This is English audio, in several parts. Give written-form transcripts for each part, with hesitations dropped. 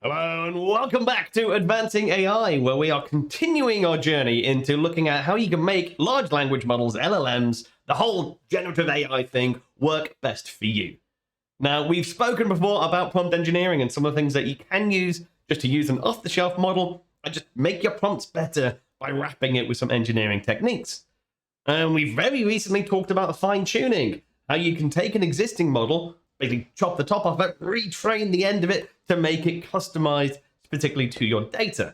Hello and welcome back to Advancing AI, where we are continuing our journey into looking at how you can make large language models, LLMs, the whole generative AI thing work best for you. Now, we've spoken before about prompt engineering and some of the things that you can use just to use an off-the-shelf model and just make your prompts better by wrapping it with some engineering techniques. And we've very recently talked about fine-tuning, how you can take an existing model, basically chop the top off it, retrain the end of it to make it customized, particularly to your data.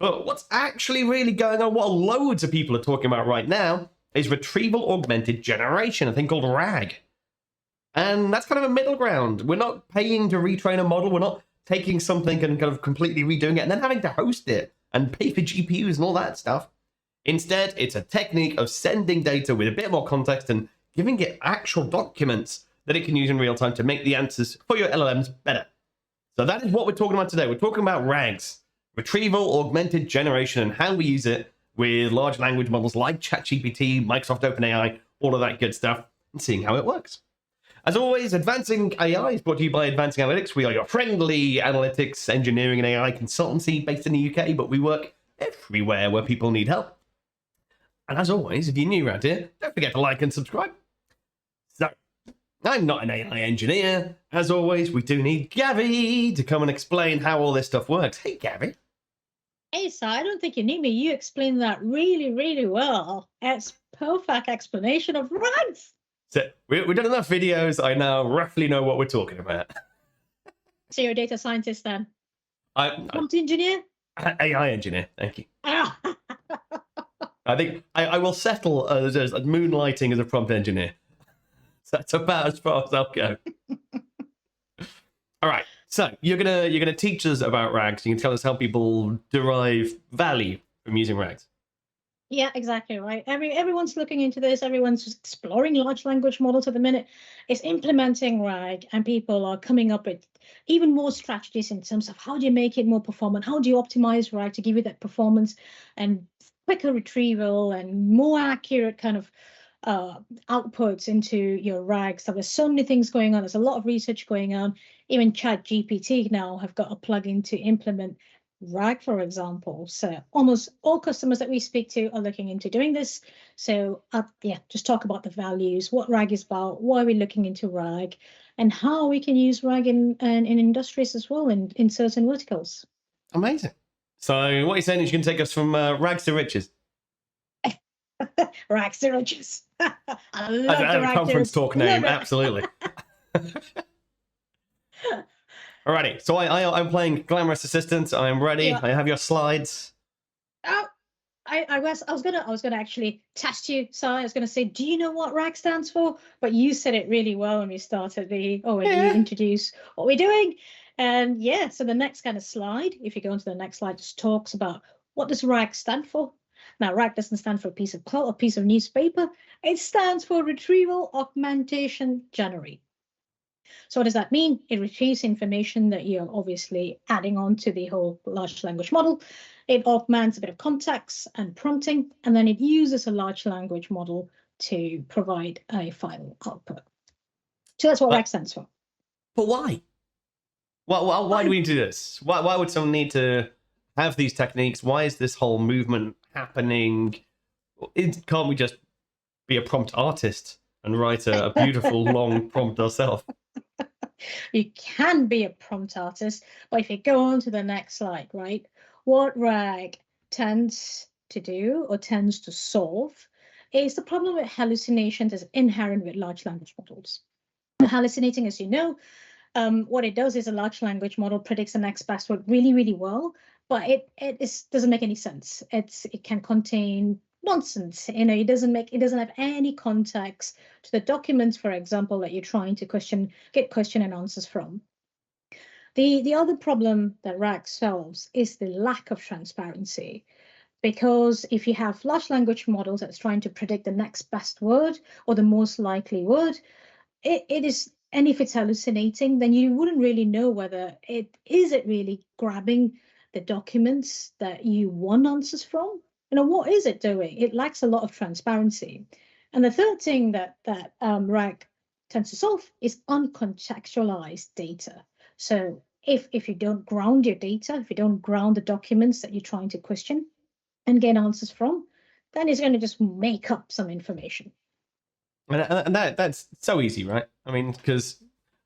But what's actually really going on, what loads of people are talking about right now, is Retrieval Augmented Generation, a thing called RAG. And that's kind of a middle ground. We're not paying to retrain a model, we're not taking something and kind of completely redoing it and then having to host it and pay for GPUs and all that stuff. Instead, it's a technique of sending data with a bit more context and giving it actual documents that it can use in real time to make the answers for your LLMs better. So that is what we're talking about today. We're talking about RAGs, Retrieval Augmented Generation, and how we use it with large language models like ChatGPT, Microsoft OpenAI, all of that good stuff, and seeing how it works. As always, Advancing AI is brought to you by Advancing Analytics. We are your friendly analytics, engineering, and AI consultancy based in the UK, but we work everywhere where people need help. And as always, if you're new around here, don't forget to like and subscribe. So, I'm not an AI engineer. As always, we do need Gavi to come and explain how all this stuff works. Hey, Gavi. Hey, so I don't think you need me. You explained that really, really well. It's perfect explanation of RAGs. So we've done enough videos. I now roughly know what we're talking about. So you're a data scientist then? Prompt engineer? AI engineer, thank you. Ah. I think I will settle as moonlighting as a prompt engineer. So that's about as far as I'll go. All right. So you're gonna teach us about RAGs. You can tell us how people derive value from using RAGs. Yeah, exactly right. Everyone's looking into this. Everyone's just exploring large language models at the minute. It's implementing RAG, and people are coming up with even more strategies in terms of how do you make it more performant? How do you optimize RAG to give you that performance and quicker retrieval and more accurate kind of outputs into your RAGs? So there's so many things going on. There's a lot of research going on. Even ChatGPT now have got a plugin to implement RAG, for example. So almost all customers that we speak to are looking into doing this. So yeah, just talk about the values, what RAG is about, why we're looking into RAG, and how we can use RAG in industries as well, in certain verticals. Amazing. So what you're saying is you can take us from rags to riches. Rags to riches. I love a conference talk name, absolutely. Alrighty, so I'm playing Glamorous Assistant. I'm ready. Yeah. I have your slides. Oh, I was gonna actually test you. Sorry, I was gonna say, do you know what RAG stands for? But you said it really well when we started when you introduced what we're doing. And yeah, so the next kind of slide, if you go into the next slide, just talks about what does RAG stand for. Now, RAG doesn't stand for a piece of cloth, a piece of newspaper. It stands for Retrieval Augmentation Generation. So what does that mean? It retrieves information that you're obviously adding on to the whole large language model. It augments a bit of context and prompting, and then it uses a large language model to provide a final output. So that's what RAG stands for. But why? Why do we do this? Why would someone need to have these techniques? Why is this whole movement happening? Can't we just be a prompt artist and write a beautiful long prompt ourselves? You can be a prompt artist, but if you go on to the next slide, right, what RAG tends to do or tends to solve is the problem with hallucinations is inherent with large language models. Hallucinating, as you know, what it does is a large language model predicts the next best word really, really well, but it doesn't make any sense. It can contain nonsense. It doesn't have any context to the documents, for example, that you're trying to get question and answers from. The other problem that RAG solves is the lack of transparency. Because if you have large language models that's trying to predict the next best word or the most likely word, and if it's hallucinating, then you wouldn't really know whether it really grabbing the documents that you want answers from. What is it doing? It lacks a lot of transparency. And the third thing that RAG tends to solve is uncontextualized data. So if you don't ground your data, if you don't ground the documents that you're trying to question and get answers from, then it's going to just make up some information. And that's so easy, right? I mean, because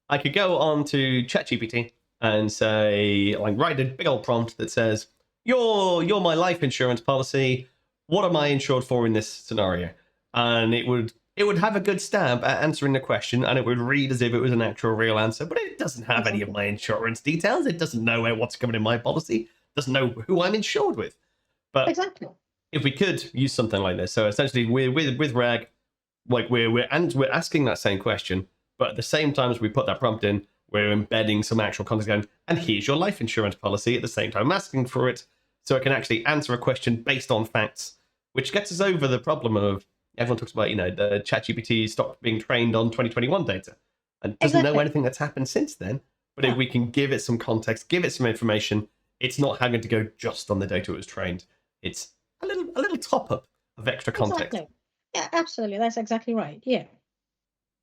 I could go on to ChatGPT and say, like, write a big old prompt that says, "You're my life insurance policy. What am I insured for in this scenario?" And it would have a good stab at answering the question, and it would read as if it was an actual real answer. But it doesn't have any of my insurance details. It doesn't know what's covered in my policy. It doesn't know who I'm insured with. But Exactly. if we could use something like this, so essentially with RAG, like we're asking that same question, but at the same time as we put that prompt in, we're embedding some actual context going, and here's your life insurance policy at the same time asking for it, so it can actually answer a question based on facts, which gets us over the problem of everyone talks about, the ChatGPT stopped being trained on 2021 data and doesn't know anything that's happened since then. But if we can give it some context, give it some information, it's not having to go just on the data it was trained. It's a little top up of extra context. Exactly. Yeah, absolutely. That's exactly right. Yeah.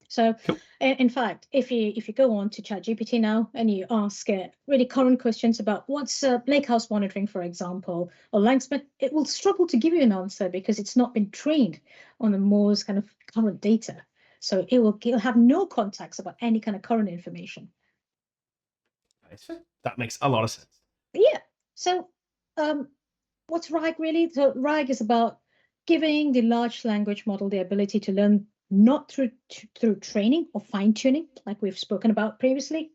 So, Cool. in fact, if you go on to ChatGPT now and you ask it really current questions about what's lake house monitoring, for example, or Langsmith, it will struggle to give you an answer because it's not been trained on the most kind of current data. So it'll have no context about any kind of current information. That makes a lot of sense. Yeah. So, what's RAG really? So RAG is about giving the large language model the ability to learn not through training or fine tuning, like we've spoken about previously,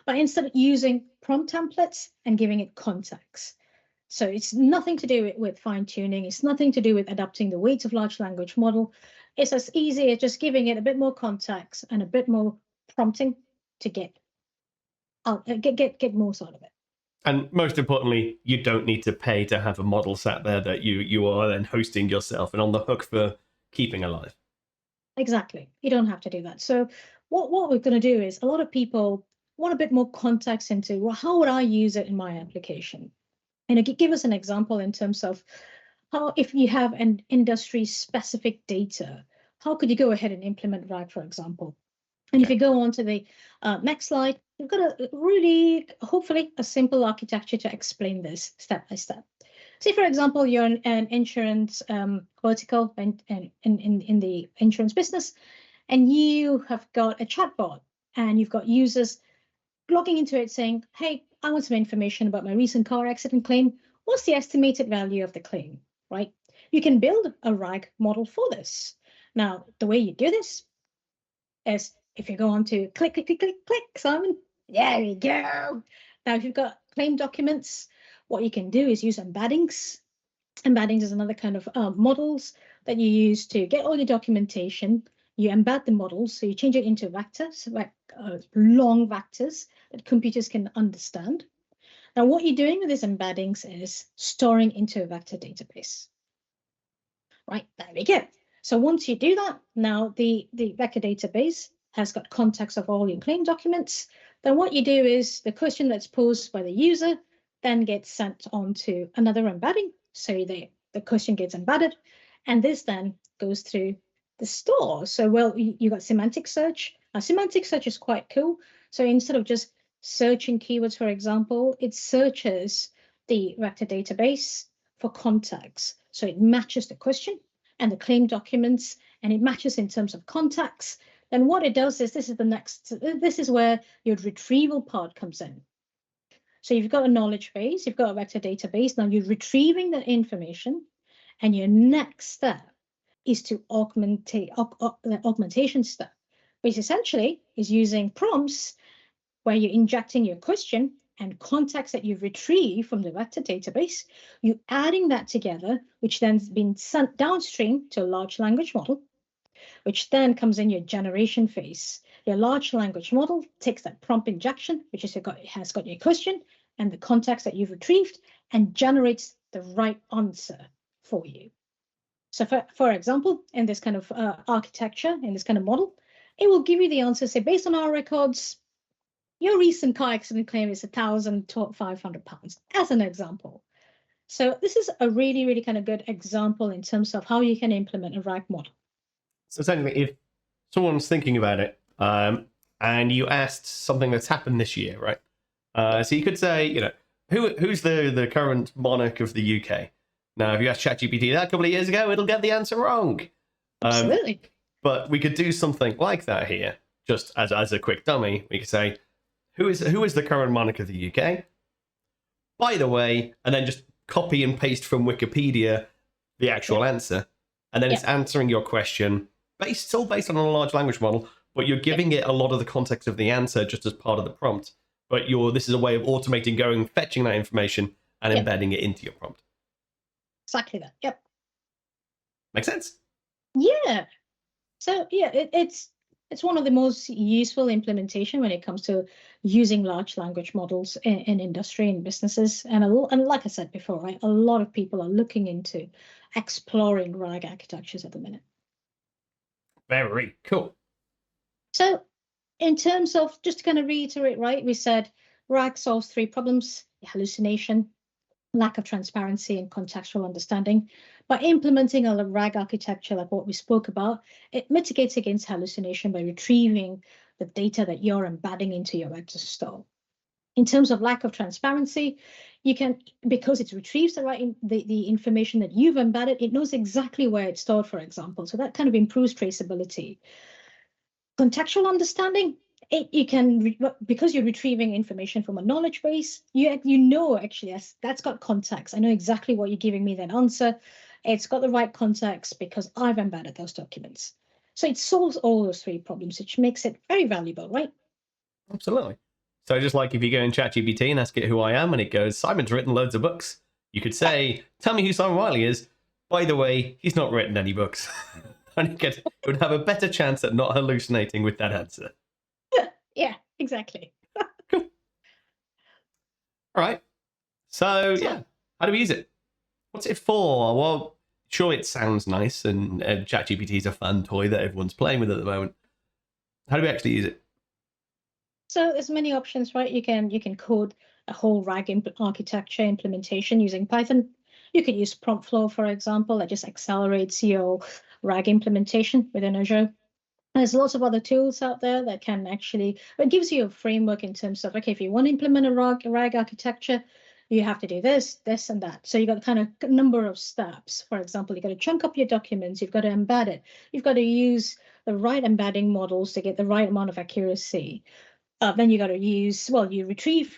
but instead using prompt templates and giving it context. So it's nothing to do with fine tuning. It's nothing to do with adapting the weights of large language model. It's as easy as just giving it a bit more context and a bit more prompting to get most out of it. And most importantly, you don't need to pay to have a model sat there that you are then hosting yourself and on the hook for keeping alive. Exactly. You don't have to do that. So what we're going to do is a lot of people want a bit more context into, well, how would I use it in my application? And give us an example in terms of how, if you have an industry specific data, how could you go ahead and implement RAG, for example? And if you go on to the next slide, you've got a really, hopefully, a simple architecture to explain this step by step. Say, for example, you're an insurance vertical in the insurance business, and you have got a chatbot, and you've got users logging into it saying, hey, I want some information about my recent car accident claim. What's the estimated value of the claim, right? You can build a RAG model for this. Now, the way you do this is if you go on to click, Simon, there you go. Now, if you've got claim documents, what you can do is use embeddings. Embeddings is another kind of models that you use to get all your documentation. You embed the models, so you change it into vectors, like long vectors that computers can understand. Now, what you're doing with these embeddings is storing into a vector database. Right, there we go. So once you do that, now the vector database has got context of all your claim documents. Then what you do is the question that's posed by the user then gets sent on to another embedding. So the question gets embedded, and this then goes through the store. So, well, you got semantic search. Now, semantic search is quite cool. So instead of just searching keywords, for example, it searches the vector database for context. So it matches the question and the claim documents, and it matches in terms of context. Then what it does is this is where your retrieval part comes in. So you've got a knowledge base, you've got a vector database. Now you're retrieving that information, and your next step is to the augmentation step, which essentially is using prompts where you're injecting your question and context that you've retrieved from the vector database, you're adding that together, which then has been sent downstream to a large language model, which then comes in your generation phase. Your large language model takes that prompt injection, which has got your question and the context that you've retrieved, and generates the right answer for you. So for example, in this kind of architecture, in this kind of model, it will give you the answer, say, based on our records, your recent car accident claim is £1,500, as an example. So this is a really, really kind of good example in terms of how you can implement a RAG model. So essentially, if someone's thinking about it, and you asked something that's happened this year, right? So you could say, who's the current monarch of the UK? Now, if you ask ChatGPT that a couple of years ago, it'll get the answer wrong. Absolutely. But we could do something like that here, just as a quick dummy. We could say, who is the current monarch of the UK? By the way, and then just copy and paste from Wikipedia the actual answer, and then it's answering your question still based on a large language model, but you're giving it a lot of the context of the answer just as part of the prompt. But this is a way of automating going, fetching that information, and embedding it into your prompt. Exactly that. Yep. Make sense? Yeah. So yeah, it's one of the most useful implementation when it comes to using large language models in industry and businesses. And like I said before, right, a lot of people are looking into exploring RAG architectures at the minute. Very cool. So in terms of, just to kind of reiterate, right, we said RAG solves 3 problems: hallucination, lack of transparency, and contextual understanding. By implementing a RAG architecture like what we spoke about, it mitigates against hallucination by retrieving the data that you're embedding into your vector store. In terms of lack of transparency, you can, because it retrieves the information that you've embedded, it knows exactly where it's stored, for example. So that kind of improves traceability. Contextual understanding, you can, because you're retrieving information from a knowledge base, you know, actually, yes, that's got context. I know exactly what you're giving me that answer. It's got the right context because I've embedded those documents. So it solves all those 3 problems, which makes it very valuable, right? Absolutely. So just like if you go in ChatGPT and ask it who I am, and it goes, Simon's written loads of books, you could say, tell me who Simon Wiley is. By the way, he's not written any books. And it would have a better chance at not hallucinating with that answer. Yeah, exactly. Cool. All right. So, yeah, how do we use it? What's it for? Well, sure, it sounds nice, and ChatGPT is a fun toy that everyone's playing with at the moment. How do we actually use it? So there's many options, right? You can code a whole RAG architecture implementation using Python. You could use prompt flow, for example, that just accelerates your RAG implementation within Azure. There's lots of other tools out there that can actually, it gives you a framework in terms of, okay, if you want to implement a RAG architecture, you have to do this, this, and that. So you've got kind of number of steps. For example, you've got to chunk up your documents, you've got to embed it, you've got to use the right embedding models to get the right amount of accuracy. Then you got to use, you retrieve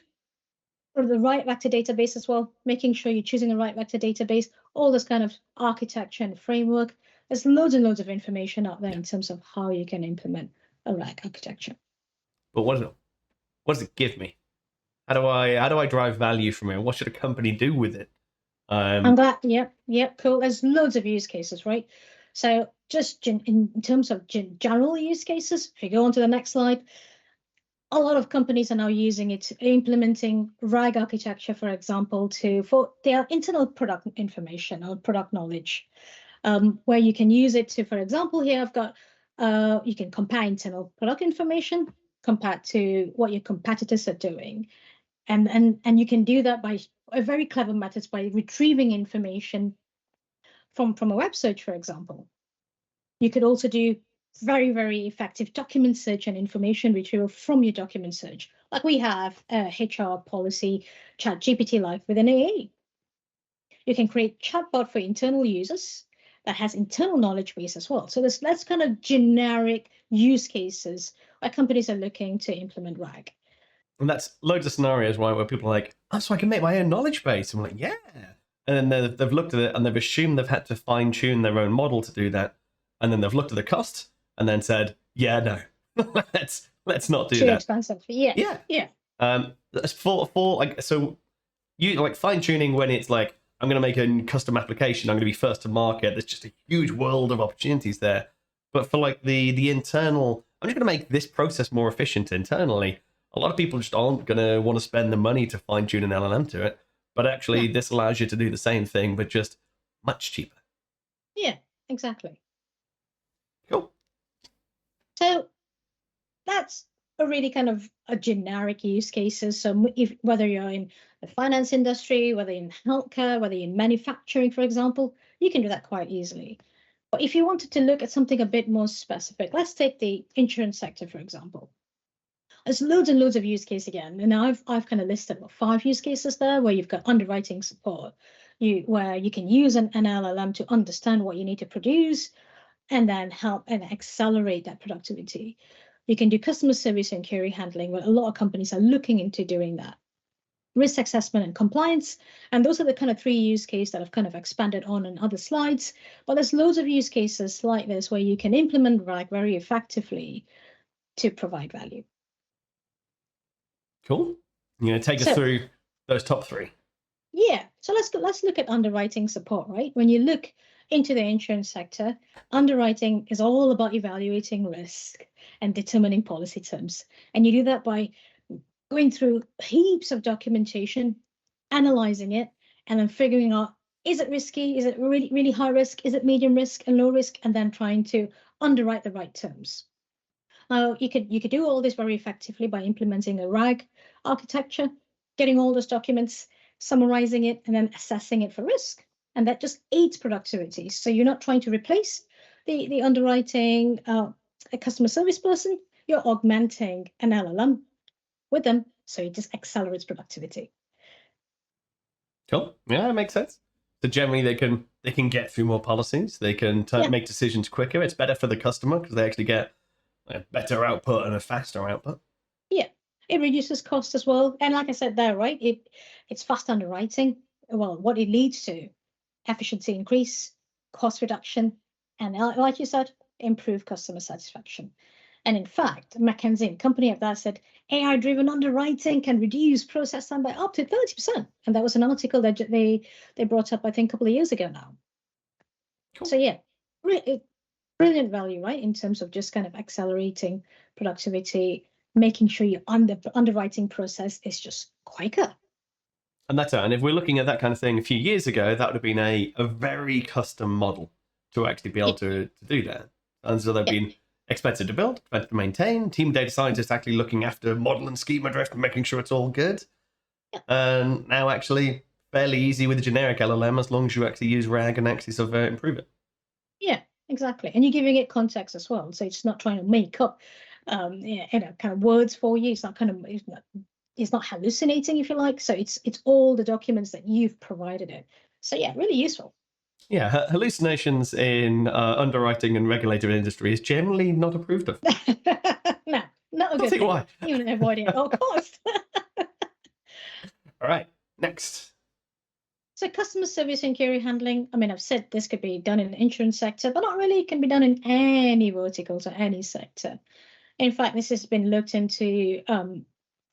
from the right vector database as well, making sure you're choosing the right vector database, all this kind of architecture and framework. There's loads and loads of information out there in terms of how you can implement a RAG architecture. But what does it give me? How do I drive value from it? What should a company do with it? I'm glad. Yep, cool. There's loads of use cases, right? So just in terms of general use cases, if you go on to the next slide, a lot of companies are now using it, implementing RAG architecture, for example, for their internal product information or product knowledge, where you can use it to, for example, here I've got, you can compare internal product information compared to what your competitors are doing. And you can do that by a very clever methods by retrieving information from a web search, for example. You could also do very, very effective document search and information retrieval from your document search. Like we have HR policy ChatGPT Live within AA. You can create chatbot for internal users that has internal knowledge base as well. So that's kind of generic use cases where companies are looking to implement RAG. And that's loads of scenarios where people are like, oh, so I can make my own knowledge base. And we're like, yeah. And then they've looked at it and they've assumed they've had to fine tune their own model to do that. And then they've looked at the cost and then said, yeah, no, let's not do Too that. expensive. Yeah. For like, so you like fine tuning when it's like, I'm going to make a custom application, I'm going to be first to market. There's just a huge world of opportunities there. But for like the internal, I'm just going to make this process more efficient internally. A lot of people just aren't going to want to spend the money to fine tune an LLM to it. But actually, this allows you to do the same thing, but just much cheaper. Yeah, exactly. Cool. So that's a really kind of a generic use cases. So whether you're in the finance industry, whether in healthcare, whether in manufacturing, for example, you can do that quite easily. But if you wanted to look at something a bit more specific, let's take the insurance sector, for example. There's loads and loads of use case again, and I've kind of listed what 5 use cases there where you've got underwriting support, where you can use an LLM to understand what you need to produce and then help and accelerate that productivity. You can do customer service and query handling, where a lot of companies are looking into doing that. Risk assessment and compliance, and those are the kind of 3 use cases that I've kind of expanded on in other slides. But there's loads of use cases like this where you can implement RAG very effectively to provide value. Cool. You're going to take us through those top 3. Yeah, so let's look at underwriting support, right? When you look into the insurance sector, underwriting is all about evaluating risk and determining policy terms. And you do that by going through heaps of documentation, analyzing it, and then figuring out, is it risky? Is it really, really high risk? Is it medium risk and low risk? And then trying to underwrite the right terms. Now, you could do all this very effectively by implementing a RAG architecture, getting all those documents, summarizing it, and then assessing it for risk. And that just aids productivity. So you're not trying to replace the underwriting a customer service person, you're augmenting an LLM with them, so it just accelerates productivity. Cool. Yeah, that makes sense. So generally, they can get through more policies. They can make decisions quicker. It's better for the customer because they actually get a better output and a faster output. Yeah, it reduces cost as well. And like I said there, right, it's fast underwriting. Well, what it leads to, efficiency increase, cost reduction, and like you said, improve customer satisfaction. And in fact, McKinsey & Company of that said AI-driven underwriting can reduce process time by up to 30%. And that was an article that they brought up, I think, a couple of years ago now. Cool. So yeah, brilliant value, right? In terms of just kind of accelerating productivity, making sure your underwriting process is just quicker. And that's it. And if we're looking at that kind of thing a few years ago, that would have been a very custom model to actually be able to do that. And so they've been expensive to build, expensive to maintain. Team of data scientists actually looking after model and schema drift and making sure it's all good. And now actually fairly easy with a generic LLM as long as you actually use RAG and actually sort of improve it. Yeah, exactly. And you're giving it context as well. So it's not trying to make up, kind of words for you. It's not kind of, it's not hallucinating, if you like. So it's all the documents that you've provided it. So yeah, really useful. Yeah, hallucinations in underwriting and regulated industry is generally not approved of. No, not a good thing. Why. Even avoiding it at all costs. All right, next. So customer service and query handling, I mean, I've said this could be done in the insurance sector, but not really. It can be done in any verticals or any sector. In fact, this has been looked into,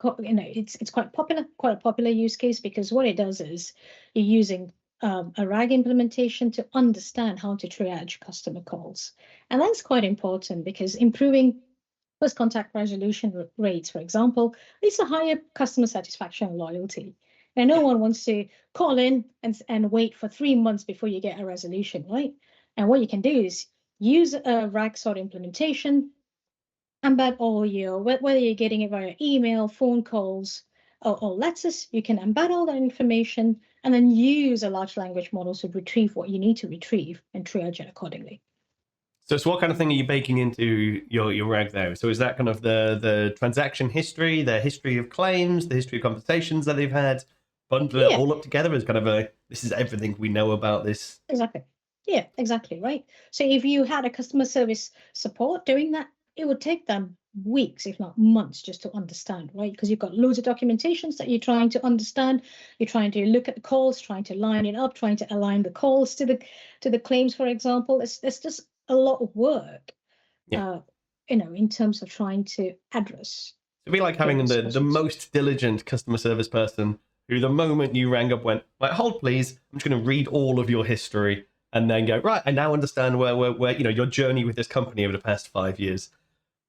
it's quite a popular use case, because what it does is you're using a RAG implementation to understand how to triage customer calls. And that's quite important because improving first contact resolution rates, for example, leads to higher customer satisfaction and loyalty. And no one wants to call in and wait for 3 months before you get a resolution, right? And what you can do is use a RAG sort implementation, embed all your, whether you're getting it via email, phone calls, or letters, you can embed all that information and then use a large language model to retrieve what you need to retrieve and triage it accordingly. So what kind of thing are you baking into your RAG there? So is that kind of the transaction history, the history of claims, the history of conversations that they've had, bundle it all up together as kind of this is everything we know about this? Exactly. Yeah, exactly, right? So if you had a customer service support doing that, it would take them weeks, if not months, just to understand, right? Because you've got loads of documentations that you're trying to understand. You're trying to look at the calls, trying to line it up, trying to align the calls to the claims, for example. It's just a lot of work, in terms of trying to address. It'd be like having the most diligent customer service person who, the moment you rang up, went, like, hold please, I'm just going to read all of your history and then go, right, I now understand where your journey with this company over the past 5 years.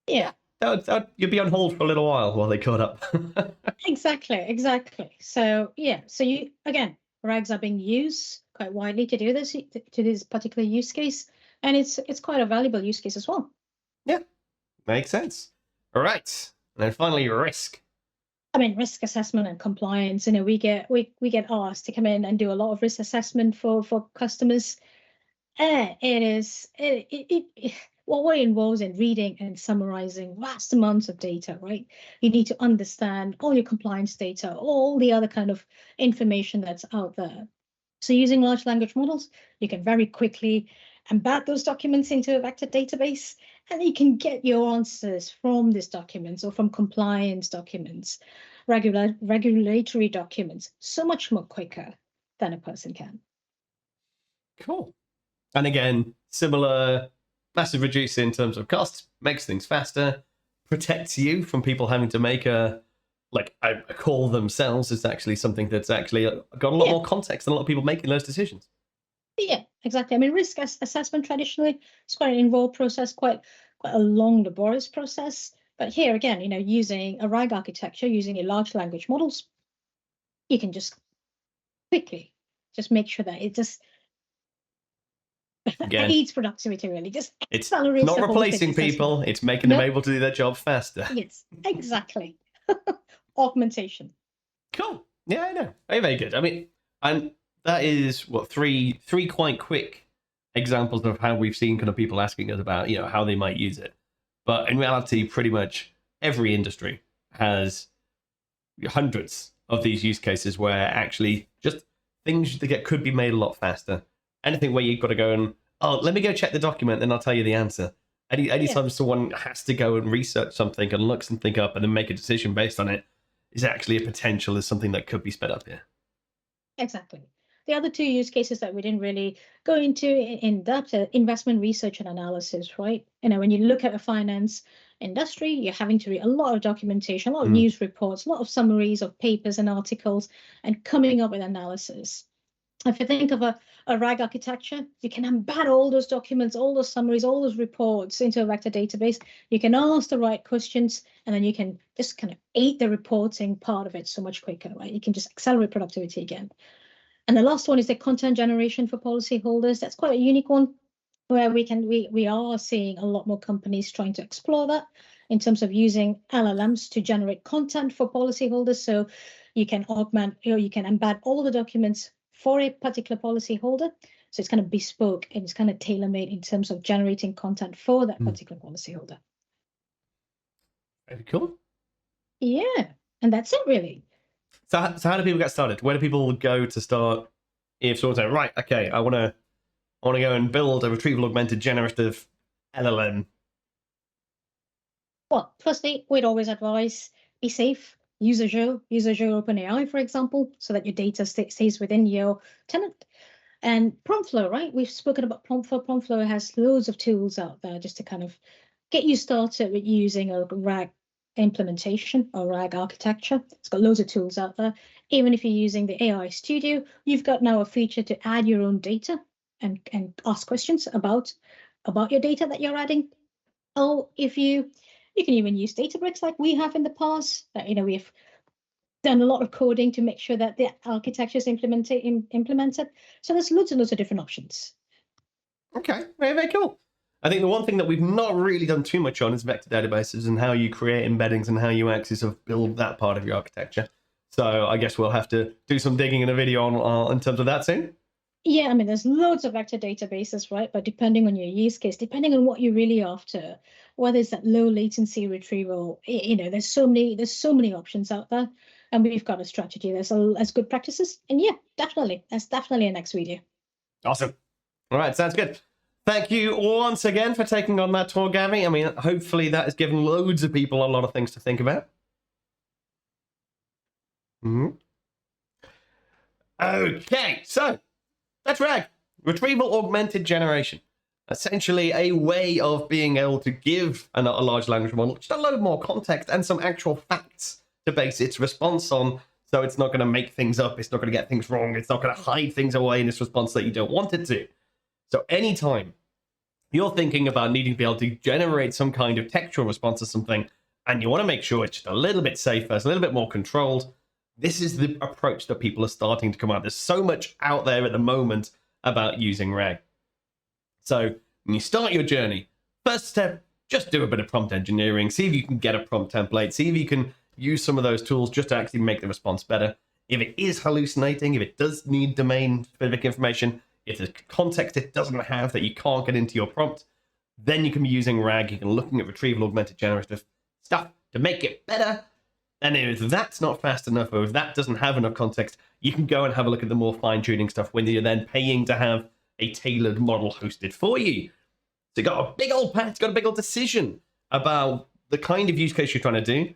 Yeah. You'd be on hold for a little while they caught up. Exactly. So you, again, RAGs are being used quite widely to do this, to this particular use case, and it's quite a valuable use case as well. Yeah, makes sense. All right, and then finally, risk. I mean, risk assessment and compliance. We get asked to come in and do a lot of risk assessment for customers. what involves in reading and summarizing vast amounts of data, right? You need to understand all your compliance data, all the other kind of information that's out there. So using large language models, you can very quickly embed those documents into a vector database, and you can get your answers from these documents or from compliance documents, regulatory documents, so much more quicker than a person can. Cool. And again, similar, massive reduce in terms of costs, makes things faster, protects you from people having to make a call themselves. Is actually something that's actually got a lot more context than a lot of people making those decisions. Yeah, exactly. I mean, risk assessment traditionally is quite an involved process, quite a long, laborious process. But here again, using a RAG architecture, using a large language models, you can just quickly just make sure that it just Again, aids productivity, really. Just it's accelerates not the whole thing. replacing people, it's making them able to do their job faster. Yes, exactly. Augmentation. Cool. Yeah, I know. Very, very good. I mean, and that is what three quite quick examples of how we've seen kind of people asking us about, how they might use it. But in reality, pretty much every industry has hundreds of these use cases where actually just things that could be made a lot faster. Anything where you've got to go and, oh, let me go check the document, then I'll tell you the answer. Anytime someone has to go and research something and look something up and then make a decision based on it, is actually a potential as something that could be sped up here. Exactly. The other two use cases that we didn't really go into in depth are investment research and analysis, right? When you look at a finance industry, you're having to read a lot of documentation, a lot of news reports, a lot of summaries of papers and articles, and coming up with analysis. If you think of a RAG architecture, you can embed all those documents, all those summaries, all those reports into a vector database. You can ask the right questions, and then you can just kind of aid the reporting part of it so much quicker, right? You can just accelerate productivity again. And the last one is the content generation for policyholders. That's quite a unique one, where we are seeing a lot more companies trying to explore that in terms of using LLMs to generate content for policyholders. So you can augment, you can embed all the documents for a particular policyholder. So it's kind of bespoke and it's kind of tailor-made in terms of generating content for that particular policyholder. Very cool. Yeah, and that's it really. So how do people get started? Where do people go to start? If someone's saying, right, okay, I want to go and build a retrieval augmented generative LLM. Well, firstly, we'd always advise be safe. Use Azure OpenAI, for example, so that your data stays within your tenant. And Promptflow, right? We've spoken about Promptflow. Promptflow has loads of tools out there just to kind of get you started with using a RAG implementation or RAG architecture. It's got loads of tools out there. Even if you're using the AI Studio, you've got now a feature to add your own data and ask questions about your data that you're adding. Oh, if you can even use Databricks like we have in the past. That we've done a lot of coding to make sure that the architecture is implemented. So there's loads and loads of different options. Okay, very, very cool. I think the one thing that we've not really done too much on is vector databases and how you create embeddings and how you actually sort of build that part of your architecture. So I guess we'll have to do some digging in a video on in terms of that soon. Yeah, I mean, there's loads of vector databases, right? But depending on your use case, depending on what you're really after, whether it's that low latency retrieval, there's so many options out there, and we've got a strategy as good practices. And yeah, definitely, that's definitely a next video. Awesome. All right, sounds good. Thank you once again for taking on that tour, Gavi. I mean, hopefully that has given loads of people a lot of things to think about. Okay, so that's RAG, Retrieval Augmented Generation. Essentially a way of being able to give a large language model just a load more context and some actual facts to base its response on. So it's not going to make things up, it's not going to get things wrong, it's not going to hide things away in its response that you don't want it to. So anytime you're thinking about needing to be able to generate some kind of textual response to something, and you want to make sure it's just a little bit safer, it's a little bit more controlled, this is the approach that people are starting to come out. There's so much out there at the moment about using RAG. So when you start your journey, first step, just do a bit of prompt engineering, see if you can get a prompt template, see if you can use some of those tools just to actually make the response better. If it is hallucinating, if it does need domain-specific information, if there's context it doesn't have that you can't get into your prompt, then you can be using RAG, you can be looking at retrieval augmented generative stuff to make it better. And if that's not fast enough, or if that doesn't have enough context, you can go and have a look at the more fine-tuning stuff when you're then paying to have a tailored model hosted for you. So you got a big old path, got a big old decision about the kind of use case you're trying to do,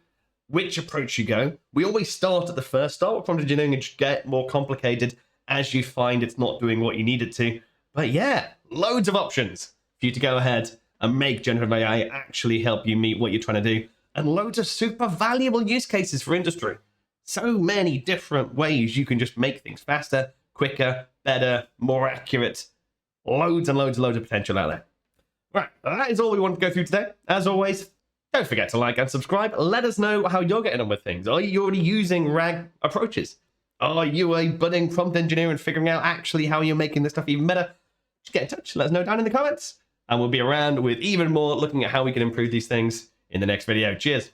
which approach you go. We always start at the first start with prompt engineering and just get more complicated as you find it's not doing what you need it to. But yeah, loads of options for you to go ahead and make generative AI actually help you meet what you're trying to do. And loads of super valuable use cases for industry. So many different ways you can just make things faster, quicker, better, more accurate. Loads and loads and loads of potential out there. Right, that is all we want to go through today. As always, don't forget to like and subscribe. Let us know how you're getting on with things. Are you already using RAG approaches? Are you a budding prompt engineer and figuring out actually how you're making this stuff even better? Just get in touch. Let us know down in the comments. And we'll be around with even more looking at how we can improve these things in the next video. Cheers.